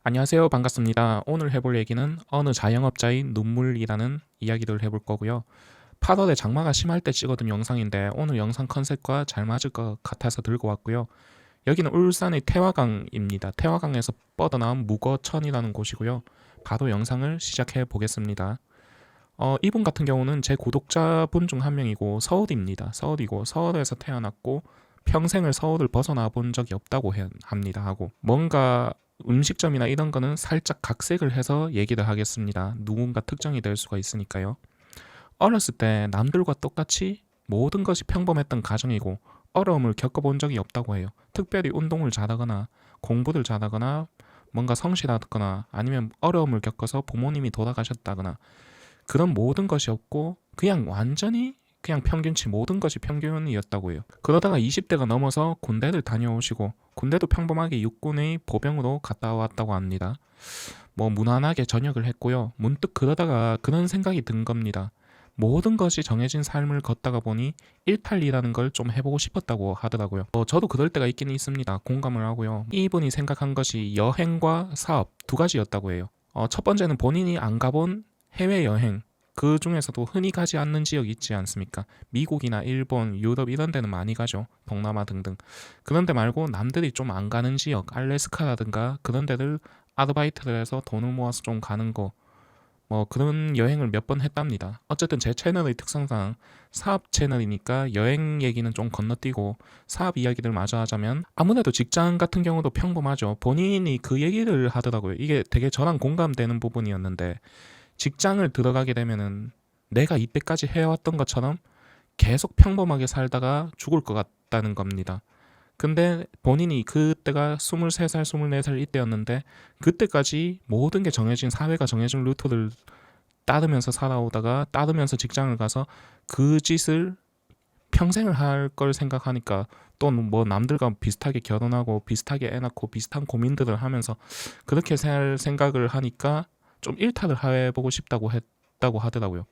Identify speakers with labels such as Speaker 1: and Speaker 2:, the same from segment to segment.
Speaker 1: 안녕하세요. 반갑습니다. 오늘 해볼 얘기는 어느 자영업자인 눈물이라는 이야기를 해볼 거고요. 8월에 장마가 심할 때 찍어둔 영상인데 오늘 영상 컨셉과 잘 맞을 것 같아서 들고 왔고요. 여기는 울산의 태화강입니다. 태화강에서 뻗어나온 묵어천이라는 곳이고요. 바로 영상을 시작해 보겠습니다. 이분 같은 경우는 제 구독자분 중 한 명이고 서울입니다. 서울이고 서울에서 태어났고 평생을 서울을 벗어나 본 적이 없다고 합니다. 하고 뭔가 음식점이나 이런 거는 살짝 각색을 해서 얘기를 하겠습니다. 누군가 특정이 될 수가 있으니까요. 어렸을 때 남들과 똑같이 모든 것이 평범했던 가정이고 어려움을 겪어본 적이 없다고 해요. 특별히 운동을 잘하거나 공부를 잘하거나 뭔가 성실하거나 아니면 어려움을 겪어서 부모님이 돌아가셨다거나 그런 모든 것이 없고 그냥 완전히 그냥 평균치 모든 것이 평균이었다고 해요. 그러다가 20대가 넘어서 군대를 다녀오시고 군대도 평범하게 육군의 보병으로 갔다 왔다고 합니다. 뭐 무난하게 전역을 했고요. 문득 그러다가 그런 생각이 든 겁니다. 모든 것이 정해진 삶을 걷다가 보니 일탈이라는 걸 좀 해보고 싶었다고 하더라고요. 저도 그럴 때가 있긴 있습니다. 공감을 하고요. 이분이 생각한 것이 여행과 사업 두 가지였다고 해요. 첫 번째는 본인이 안 가본 해외여행, 그 중에서도 흔히 가지 않는 지역이 있지 않습니까? 미국이나 일본, 유럽 이런 데는 많이 가죠. 동남아 등등. 그런 데 말고 남들이 좀 안 가는 지역, 알래스카라든가 그런 데를 아르바이트를 해서 돈을 모아서 좀 가는 거, 뭐 그런 여행을 몇 번 했답니다. 어쨌든 제 채널의 특성상 사업 채널이니까 여행 얘기는 좀 건너뛰고 사업 이야기를 마저 하자면 아무래도 직장 같은 경우도 평범하죠. 본인이 그 얘기를 하더라고요. 이게 되게 저랑 공감되는 부분이었는데 직장을 들어가게 되면은 내가 이때까지 해왔던 것처럼 계속 평범하게 살다가 죽을 것 같다는 겁니다. 근데 본인이 그때가 23살, 24살 이때였는데 그때까지 모든 게 정해진 사회가 정해진 루트를 따르면서 살아오다가 따르면서 직장을 가서 그 짓을 평생을 할 걸 생각하니까 또 뭐 남들과 비슷하게 결혼하고 비슷하게 애 낳고 비슷한 고민들을 하면서 그렇게 살 생각을 하니까 좀 일탈을 해보고 싶다고 했다고 하더라고요.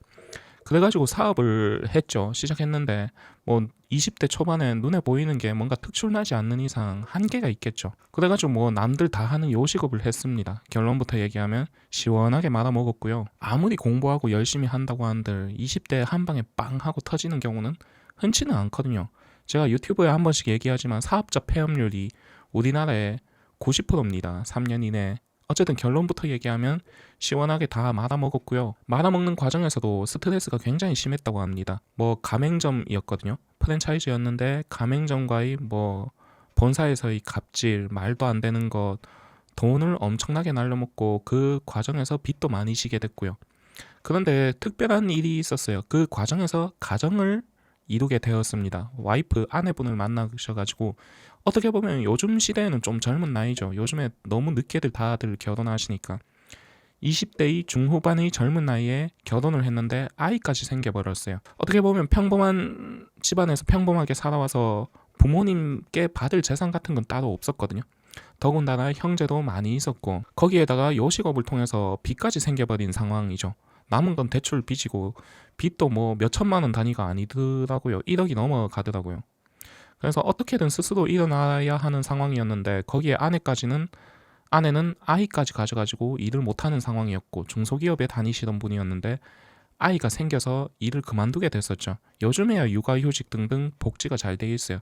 Speaker 1: 그래가지고 사업을 했죠. 시작했는데 뭐 20대 초반에 눈에 보이는 게 뭔가 특출나지 않는 이상 한계가 있겠죠. 그래가지고 뭐 남들 다 하는 요식업을 했습니다. 결론부터 얘기하면 시원하게 말아먹었고요. 아무리 공부하고 열심히 한다고 한들 20대에 한 방에 빵 하고 터지는 경우는 흔치는 않거든요. 제가 유튜브에 한 번씩 얘기하지만 사업자 폐업률이 우리나라에 90%입니다. 3년 이내. 어쨌든 결론부터 얘기하면 시원하게 다 말아먹었고요. 말아먹는 과정에서도 스트레스가 굉장히 심했다고 합니다. 뭐 가맹점이었거든요. 프랜차이즈였는데 가맹점과의 뭐 본사에서의 갑질, 말도 안 되는 것, 돈을 엄청나게 날려먹고 그 과정에서 빚도 많이 지게 됐고요. 그런데 특별한 일이 있었어요. 그 과정에서 가정을 이루게 되었습니다. 와이프, 아내분을 만나셔가지고 어떻게 보면 요즘 시대에는 좀 젊은 나이죠. 요즘에 너무 늦게들 다들 결혼하시니까 20대의 중후반의 젊은 나이에 결혼을 했는데 아이까지 생겨버렸어요. 어떻게 보면 평범한 집안에서 평범하게 살아와서 부모님께 받을 재산 같은 건 따로 없었거든요. 더군다나 형제도 많이 있었고 거기에다가 요식업을 통해서 빚까지 생겨버린 상황이죠. 남은 건 대출 빚이고 빚도 뭐 몇천만 원 단위가 아니더라고요. 1억이 넘어가더라고요. 그래서 어떻게든 스스로 일어나야 하는 상황이었는데 거기에 아내는 아이까지 가져가지고 일을 못하는 상황이었고 중소기업에 다니시던 분이었는데 아이가 생겨서 일을 그만두게 됐었죠. 요즘에야 육아휴직 등등 복지가 잘 돼 있어요.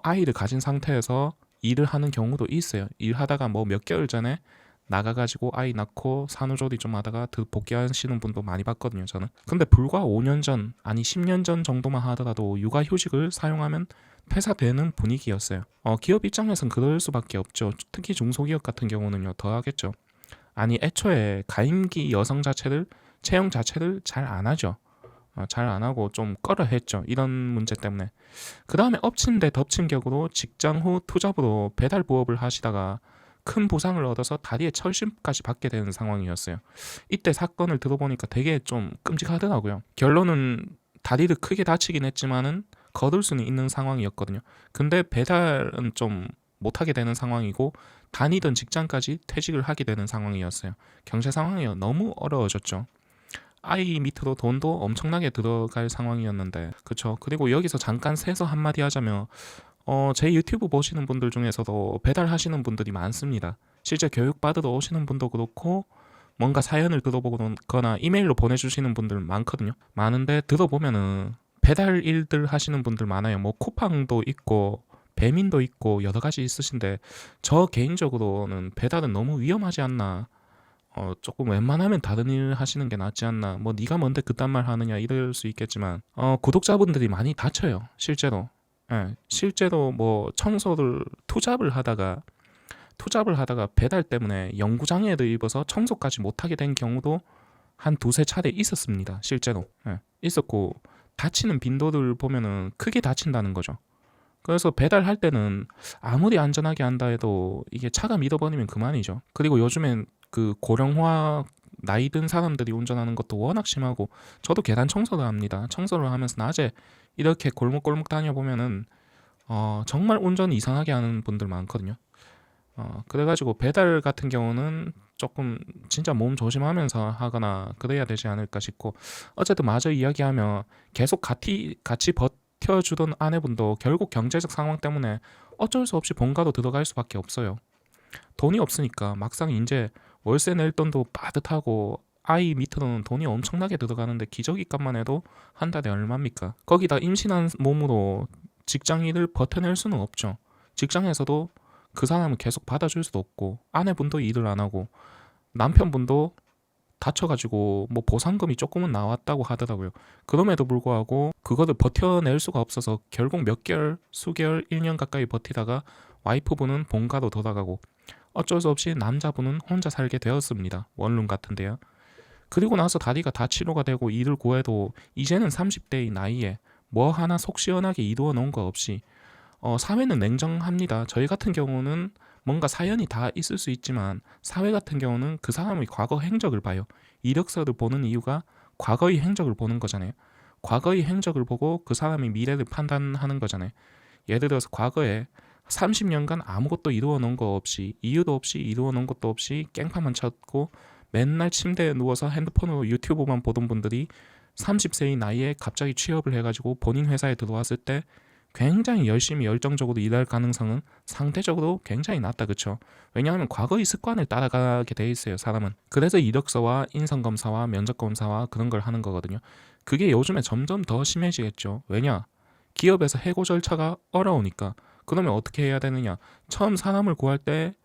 Speaker 1: 아이를 가진 상태에서 일을 하는 경우도 있어요. 일하다가 뭐 몇 개월 전에 나가가지고 아이 낳고 산후조리 좀 하다가 복귀하시는 분도 많이 봤거든요, 저는. 근데 불과 5년 전, 아니 10년 전 정도만 하더라도 육아휴직을 사용하면 폐사되는 분위기였어요. 기업 입장에선 그럴 수밖에 없죠. 특히 중소기업 같은 경우는요, 더 하겠죠. 아니, 애초에 가임기 여성 자체를, 채용 자체를 잘 안 하죠. 잘 안 하고 좀 꺼려 했죠. 이런 문제 때문에. 그 다음에 엎친 데 덮친 격으로 직장 후 투잡으로 배달 부업을 하시다가 큰 보상을 얻어서 다리에 철심까지 받게 되는 상황이었어요. 이때 사건을 들어보니까 되게 좀 끔찍하더라고요. 결론은 다리를 크게 다치긴 했지만은 거둘 수는 있는 상황이었거든요. 근데 배달은 좀 못하게 되는 상황이고 다니던 직장까지 퇴직을 하게 되는 상황이었어요. 경제 상황이 너무 어려워졌죠. 아이 밑으로 돈도 엄청나게 들어갈 상황이었는데 그쵸. 그리고 여기서 잠깐 세서 한마디 하자면 제 유튜브 보시는 분들 중에서도 배달하시는 분들이 많습니다. 실제 교육 받으러 오시는 분도 그렇고 뭔가 사연을 들어보거나 이메일로 보내주시는 분들 많거든요. 많은데 들어보면은 배달 일들 하시는 분들 많아요. 뭐 쿠팡도 있고 배민도 있고 여러 가지 있으신데 저 개인적으로는 배달은 너무 위험하지 않나. 조금 웬만하면 다른 일 하시는 게 낫지 않나. 뭐 네가 뭔데 그딴 말 하느냐 이럴 수 있겠지만 구독자분들이 많이 다쳐요. 실제로. 예, 실제로 뭐 청소를 투잡을 하다가 배달 때문에 영구장애를 입어서 청소까지 못하게 된 경우도 한 두세 차례 있었습니다. 실제로. 예, 있었고 다치는 빈도를 보면은 크게 다친다는 거죠. 그래서 배달할 때는 아무리 안전하게 한다 해도 이게 차가 밀어버리면 그만이죠. 그리고 요즘엔 그 고령화 나이 든 사람들이 운전하는 것도 워낙 심하고 저도 계단 청소를 합니다. 청소를 하면서 낮에 이렇게 골목골목 다녀보면은 정말 운전 이상하게 하는 분들 많거든요. 그래가지고 배달 같은 경우는 조금 진짜 몸 조심하면서 하거나 그래야 되지 않을까 싶고 어쨌든 마저 이야기하면 계속 같이 버텨주던 아내분도 결국 경제적 상황 때문에 어쩔 수 없이 본가로 들어갈 수밖에 없어요. 돈이 없으니까 막상 이제 월세 낼 돈도 빠듯하고 아이 밑으로는 돈이 엄청나게 들어가는데 기저귀값만 해도 한 달에 얼마입니까? 거기다 임신한 몸으로 직장 일을 버텨낼 수는 없죠. 직장에서도 그 사람을 계속 받아줄 수도 없고 아내분도 일을 안 하고 남편분도 다쳐가지고 뭐 보상금이 조금은 나왔다고 하더라고요. 그럼에도 불구하고 그거를 버텨낼 수가 없어서 결국 몇 개월, 수개월, 1년 가까이 버티다가 와이프분은 본가로 돌아가고 어쩔 수 없이 남자분은 혼자 살게 되었습니다. 원룸 같은데요. 그리고 나서 다리가 다 치료가 되고 일을 구해도 이제는 30대의 나이에 뭐 하나 속 시원하게 이루어 놓은 거 없이 사회는 냉정합니다. 저희 같은 경우는 뭔가 사연이 다 있을 수 있지만 사회 같은 경우는 그 사람의 과거 행적을 봐요. 이력서를 보는 이유가 과거의 행적을 보는 거잖아요. 과거의 행적을 보고 그 사람의 미래를 판단하는 거잖아요. 예를 들어서 과거에 30년간 아무것도 이루어 놓은 거 없이 이유도 없이 이루어 놓은 것도 없이 깽판만 쳤고 맨날 침대에 누워서 핸드폰으로 유튜브만 보던 분들이 30세의 나이에 갑자기 취업을 해가지고 본인 회사에 들어왔을 때 굉장히 열심히 열정적으로 일할 가능성은 상대적으로 굉장히 낮다, 그쵸? 왜냐하면 과거의 습관을 따라가게 돼 있어요, 사람은. 그래서 이력서와 인성검사와 면접검사와 그런 걸 하는 거거든요. 그게 요즘에 점점 더 심해지겠죠. 왜냐? 기업에서 해고 절차가 어려우니까. 그러면 어떻게 해야 되느냐? 처음 사람을 구할 때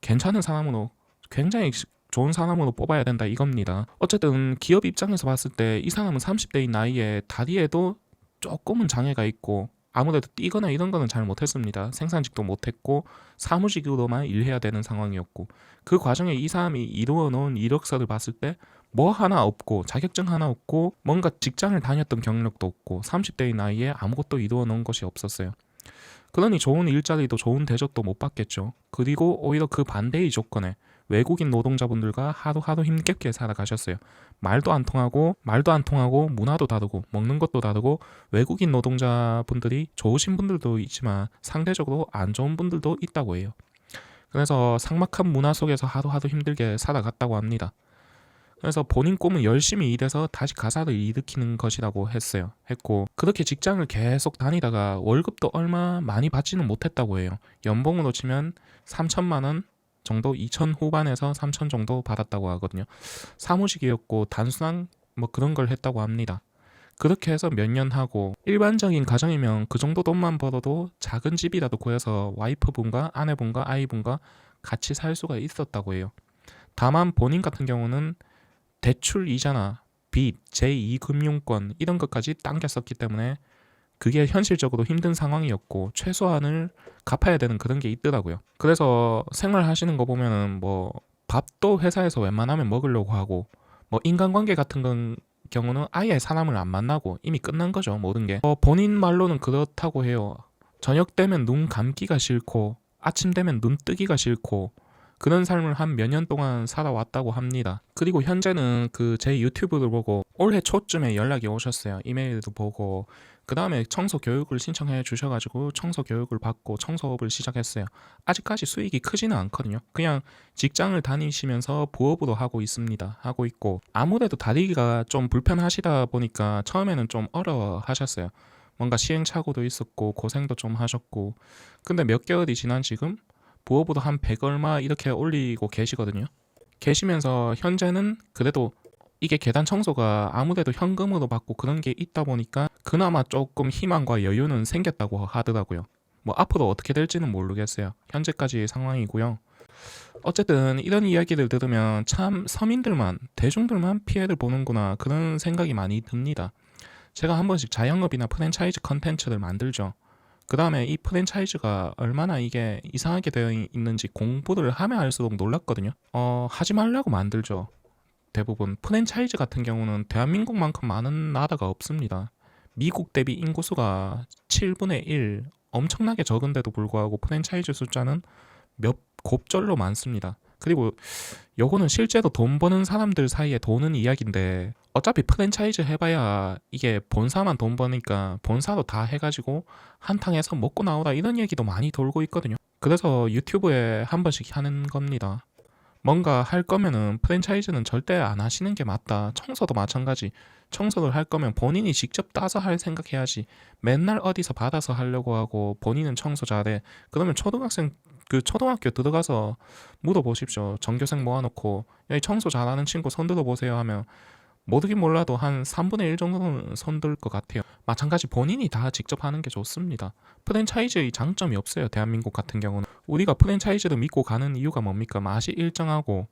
Speaker 1: 괜찮은 사람으로, 굉장히 좋은 사람으로 뽑아야 된다 이겁니다. 어쨌든 기업 입장에서 봤을 때 이 사람은 30대의 나이에 다리에도 조금은 장애가 있고 아무래도 뛰거나 이런 거는 잘 못했습니다. 생산직도 못했고 사무직으로만 일해야 되는 상황이었고 그 과정에 이 사람이 이루어 놓은 이력서를 봤을 때 뭐 하나 없고 자격증 하나 없고 뭔가 직장을 다녔던 경력도 없고 30대의 나이에 아무것도 이루어 놓은 것이 없었어요. 그러니 좋은 일자리도 좋은 대접도 못 받겠죠. 그리고 오히려 그 반대의 조건에 외국인 노동자분들과 하루하루 힘겹게 살아가셨어요. 말도 안 통하고 문화도 다르고 먹는 것도 다르고 외국인 노동자분들이 좋으신 분들도 있지만 상대적으로 안 좋은 분들도 있다고 해요. 그래서 삭막한 문화 속에서 하루하루 힘들게 살아갔다고 합니다. 그래서 본인 꿈은 열심히 일해서 다시 가사를 일으키는 것이라고 했고 그렇게 직장을 계속 다니다가 월급도 얼마 많이 받지는 못했다고 해요. 연봉으로 치면 3천만 원 정도, 2천 후반에서 3천 정도 받았다고 하거든요. 사무직이었고 단순한 뭐 그런 걸 했다고 합니다. 그렇게 해서 몇 년 하고 일반적인 가정이면 그 정도 돈만 벌어도 작은 집이라도 구해서 와이프분과 아내분과 아이분과 같이 살 수가 있었다고 해요. 다만 본인 같은 경우는 대출 이자나 빚, 제2금융권 이런 것까지 당겼었기 때문에 그게 현실적으로 힘든 상황이었고 최소한을 갚아야 되는 그런 게 있더라고요. 그래서 생활하시는 거 보면은 뭐 밥도 회사에서 웬만하면 먹으려고 하고 뭐 인간관계 같은 경우는 아예 사람을 안 만나고 이미 끝난 거죠, 모든 게. 본인 말로는 그렇다고 해요. 저녁 되면 눈 감기가 싫고 아침 되면 눈 뜨기가 싫고 그런 삶을 한 몇 년 동안 살아왔다고 합니다. 그리고 현재는 그 제 유튜브를 보고 올해 초쯤에 연락이 오셨어요. 이메일도 보고 그 다음에 청소 교육을 신청해 주셔가지고 청소 교육을 받고 청소업을 시작했어요. 아직까지 수익이 크지는 않거든요. 그냥 직장을 다니시면서 부업으로 하고 있습니다. 하고 있고 아무래도 다리가 좀 불편하시다 보니까 처음에는 좀 어려워하셨어요. 뭔가 시행착오도 있었고 고생도 좀 하셨고 근데 몇 개월이 지난 지금 부업으로 한 100 얼마 이렇게 올리고 계시거든요. 계시면서 현재는 그래도 이게 계단 청소가 아무래도 현금으로 받고 그런 게 있다 보니까 그나마 조금 희망과 여유는 생겼다고 하더라고요. 뭐 앞으로 어떻게 될지는 모르겠어요. 현재까지의 상황이고요. 어쨌든 이런 이야기를 들으면 참 서민들만, 대중들만 피해를 보는구나 그런 생각이 많이 듭니다. 제가 한 번씩 자영업이나 프랜차이즈 컨텐츠를 만들죠. 그 다음에 이 프랜차이즈가 얼마나 이게 이상하게 되어 있는지 공부를 하면 할수록 놀랐거든요. 하지 말라고 만들죠. 대부분 프랜차이즈 같은 경우는 대한민국만큼 많은 나라가 없습니다. 미국 대비 인구수가 7분의 1, 엄청나게 적은데도 불구하고 프랜차이즈 숫자는 몇 곱절로 많습니다. 그리고 요거는 실제로 돈 버는 사람들 사이에 도는 이야기인데 어차피 프랜차이즈 해봐야 이게 본사만 돈 버니까 본사로 다 해가지고 한탕해서 먹고 나오라 이런 얘기도 많이 돌고 있거든요. 그래서 유튜브에 한 번씩 하는 겁니다. 뭔가 할 거면은 프랜차이즈는 절대 안 하시는 게 맞다. 청소도 마찬가지. 청소를 할 거면 본인이 직접 따서 할 생각해야지. 맨날 어디서 받아서 하려고 하고 본인은 청소 잘해. 그러면 초등학교 들어가서 물어보십시오. 전교생 모아놓고 여기 청소 잘하는 친구 손 들어보세요 하면 모르긴 몰라도 한 3분의 1 정도는 손들 것 같아요. 마찬가지 본인이 다 직접 하는 게 좋습니다. 프랜차이즈의 장점이 없어요. 대한민국 같은 경우는. 우리가 프랜차이즈를 믿고 가는 이유가 뭡니까? 맛이 일정하고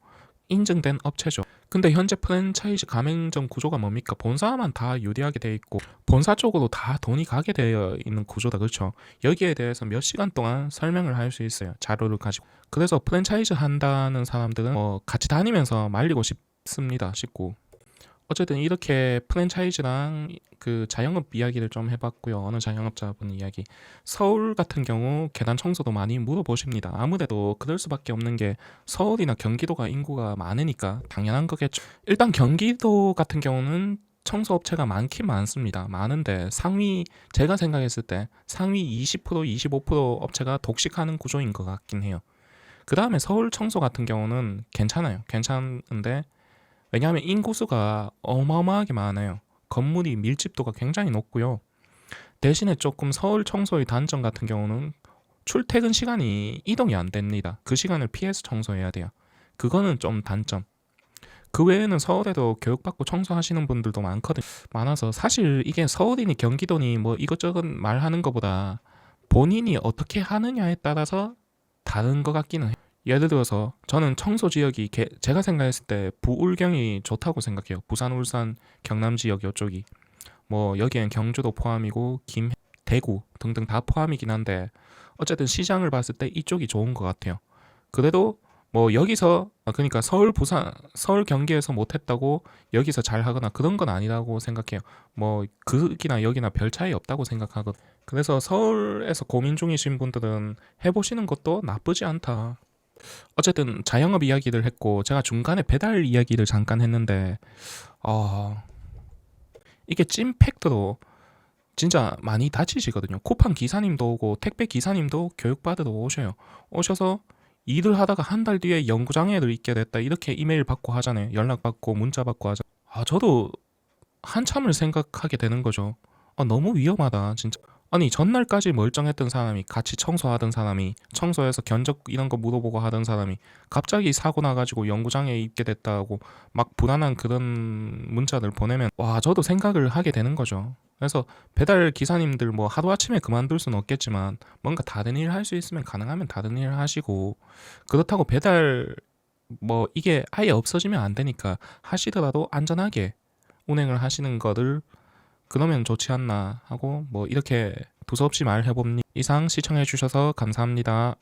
Speaker 1: 인증된 업체죠. 근데 현재 프랜차이즈 가맹점 구조가 뭡니까? 본사만 다 유리하게 돼 있고 본사 쪽으로 다 돈이 가게 되어 있는 구조다. 그렇죠? 여기에 대해서 몇 시간 동안 설명을 할 수 있어요. 자료를 가지고. 그래서 프랜차이즈 한다는 사람들은 같이 다니면서 말리고 싶습니다. 싶고. 어쨌든 이렇게 프랜차이즈랑 그 자영업 이야기를 좀 해봤고요. 어느 자영업자분 이야기. 서울 같은 경우 계단 청소도 많이 물어보십니다. 아무래도 그럴 수밖에 없는 게 서울이나 경기도가 인구가 많으니까 당연한 거겠죠. 일단 경기도 같은 경우는 청소업체가 많긴 많습니다. 많은데 제가 생각했을 때 상위 20%, 25% 업체가 독식하는 구조인 것 같긴 해요. 그 다음에 서울 청소 같은 경우는 괜찮아요. 괜찮은데 왜냐하면 인구수가 어마어마하게 많아요. 건물이 밀집도가 굉장히 높고요. 대신에 조금 서울 청소의 단점 같은 경우는 출퇴근 시간이 이동이 안 됩니다. 그 시간을 피해서 청소해야 돼요. 그거는 좀 단점. 그 외에는 서울에도 교육받고 청소하시는 분들도 많아서 사실 이게 서울이니 경기도니 뭐 이것저것 말하는 것보다 본인이 어떻게 하느냐에 따라서 다른 것 같기는 해요. 예를 들어서 저는 청소 지역이 제가 생각했을 때 부울경이 좋다고 생각해요. 부산, 울산, 경남 지역 이쪽이. 뭐 여기엔 경주도 포함이고 대구 등등 다 포함이긴 한데 어쨌든 시장을 봤을 때 이쪽이 좋은 것 같아요. 그래도 뭐 여기서 그러니까 서울, 부산, 서울, 경기에서 못했다고 여기서 잘하거나 그런 건 아니라고 생각해요. 뭐 그기나 여기나 별 차이 없다고 생각하거든요. 그래서 서울에서 고민 중이신 분들은 해보시는 것도 나쁘지 않다. 어쨌든 자영업 이야기를 했고 제가 중간에 배달 이야기를 잠깐 했는데 이게 찐팩트로 진짜 많이 다치시거든요. 쿠팡 기사님도 오고 택배 기사님도 교육받으러 오셔서 일을 하다가 한 달 뒤에 연구장애를 입게 됐다 이렇게 이메일 받고 하잖아요. 연락 받고 문자 받고 하잖아요. 저도 한참을 생각하게 되는 거죠. 너무 위험하다 진짜. 아니 전날까지 멀쩡했던 사람이 같이 청소하던 사람이 청소해서 견적 이런 거 물어보고 하던 사람이 갑자기 사고 나가지고 연구장에 입게 됐다고 막 불안한 그런 문자를 보내면 저도 생각을 하게 되는 거죠. 그래서 배달 기사님들 뭐 하루아침에 그만둘 수는 없겠지만 뭔가 다른 일 할 수 있으면 가능하면 다른 일 하시고 그렇다고 배달 뭐 이게 아예 없어지면 안 되니까 하시더라도 안전하게 운행을 하시는 거를 그러면 좋지 않나 하고 뭐 이렇게 두서없이 말해봅니다. 이상 시청해주셔서 감사합니다.